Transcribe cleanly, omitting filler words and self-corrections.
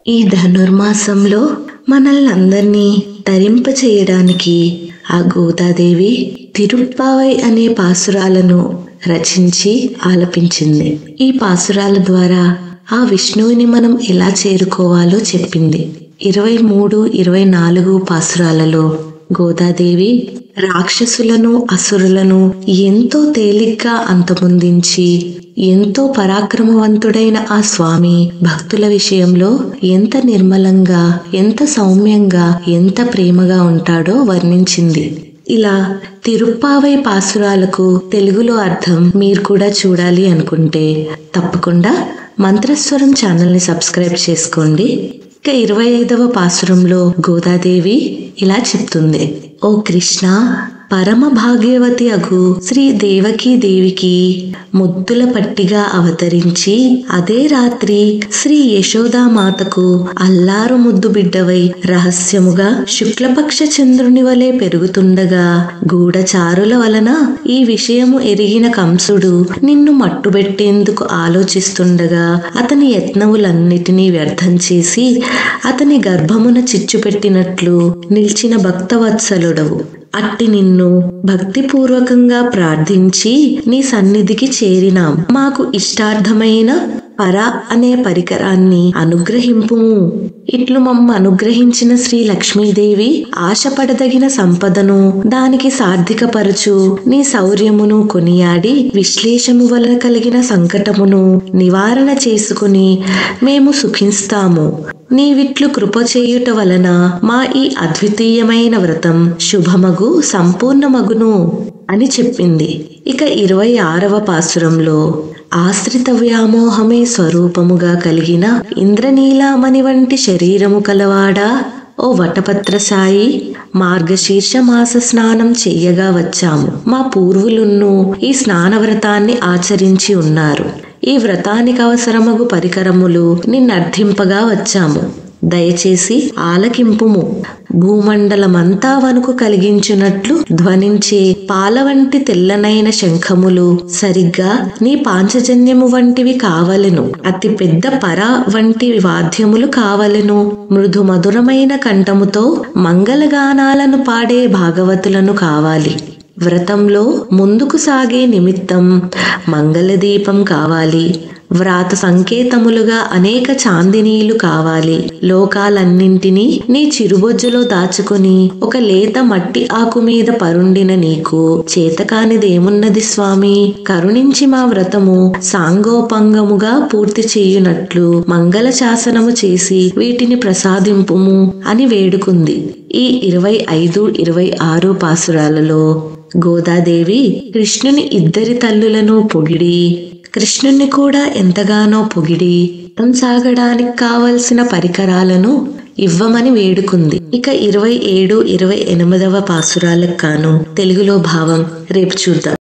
ఈ ధనుర్మాసంలో మనల్నందరినీ తరింపచేయడానికి ఆ గోదాదేవి తిరుప్పావై అనే పాసురాలను రచించి ఆలపించింది. ఈ పాసురాల ద్వారా ఆ విష్ణువుని మనం ఎలా చేరుకోవాలో చెప్పింది. 23, 24 పాసురాలలో గోదాదేవి రాక్షసులను, అసురులను ఎంతో తేలిగ్గా అంతమొందించి ఎంతో పరాక్రమవంతుడైన ఆ స్వామి భక్తుల విషయంలో ఎంత నిర్మలంగా, ఎంత సౌమ్యంగా, ఎంత ప్రేమగా ఉంటాడో వర్ణించింది. ఇలా తిరుప్పావై పాసురాలకు తెలుగులో అర్థం మీరు కూడా చూడాలి అనుకుంటే తప్పకుండా మంత్రస్వరం ఛానల్ని సబ్స్క్రైబ్ చేసుకోండి. ఇక 25వ పాసురంలో గోదాదేవి ఇలా చెప్తుంది. ఓ కృష్ణ, పరమ భాగ్యవతి అగు శ్రీ దేవకీ దేవికి ముద్దుల పట్టిగా అవతరించి అదే రాత్రి శ్రీ యశోదామాతకు అల్లారు ముద్దు బిడ్డవై రహస్యముగా శుక్లపక్ష చంద్రుని వలె పెరుగుతుండగా గూఢచారుల వలన ఈ విషయము ఎరిగిన కంసుడు నిన్ను మట్టుబెట్టేందుకు ఆలోచిస్తుండగా అతని యత్నములన్నిటినీ వ్యర్థం చేసి అతని గర్భమున చిచ్చుపెట్టినట్లు నిలిచిన భక్తవత్సలుడవు. అట్టి నిన్ను భక్తిపూర్వకంగా ప్రార్థించి నీ సన్నిధికి చేరినాం. మాకు ఇష్టార్థమైన పర అనే పరికరాన్ని అనుగ్రహింపుము. ఇట్లు మమ్మ అనుగ్రహించిన శ్రీ లక్ష్మీదేవి ఆశపడదగిన సంపదను దానికి సార్థికపరచు నీ శౌర్యమును కొనియాడి విశ్లేషము వలన కలిగిన సంకటమును నివారణ చేసుకుని మేము సుఖిస్తాము. నీవిట్లు కృప చేయుట వలన మా ఈ అద్వితీయమైన వ్రతం శుభమగు సంపూర్ణమగును అని చెప్పింది. ఇక 26వ పాసురంలో ఆశ్రిత వ్యామోహమే స్వరూపముగా కలిగిన ఇంద్రనీలామణి వంటి శరీరము కలవాడా, ఓ వటపత్రసాయి, మార్గశీర్ష మాస స్నానం చెయ్యగా వచ్చాము. మా పూర్వులున్ను ఈ స్నానవ్రతాన్ని ఆచరించి ఉన్నారు. ఈ వ్రతానికి అవసరమగు పరికరములు నిన్నర్థింపగా వచ్చాము. దయచేసి ఆలకింపుము. భూమండలమంతా వణుకు కలిగించున్నట్లు ధ్వనించే పాల వంటి తెల్లనైన శంఖములు సరిగ్గా నీ పాంచజన్యము వంటివి కావలెను. అతి పెద్ద పర వంటి వాద్యములు కావలెను. మృదు మధురమైన కంఠముతో మంగళగానాలను పాడే భాగవతులను కావాలి. వ్రతంలో ముందుకు సాగే నిమిత్తం మంగళదీపం కావాలి. వ్రాత సంకేతములుగా అనేక చాందినీలు కావాలి. లోకాలన్నింటినీ నీ చిరుబొజ్జులో దాచుకుని ఒక లేత మట్టి ఆకు మీద పరుండిన నీకు చేతకానిదేమున్నది స్వామి? కరుణించి మా వ్రతము సాంగోపంగముగా పూర్తి చేయునట్లు మంగళ శాసనము చేసి వీటిని ప్రసాదింపుము అని వేడుకుంది. ఈ 25, 26 పాసురాలలో గోదాదేవి కృష్ణుని ఇద్దరి తల్లులను పొగిడి కృష్ణుని కూడా ఎంతగానో పొగిడి సాగడానికి కావలసిన పరికరాలను ఇవ్వమని వేడుకుంది. ఇక 27, 28వ పాసురాలకు కాను తెలుగులో భావం రేపు చూద్దాం.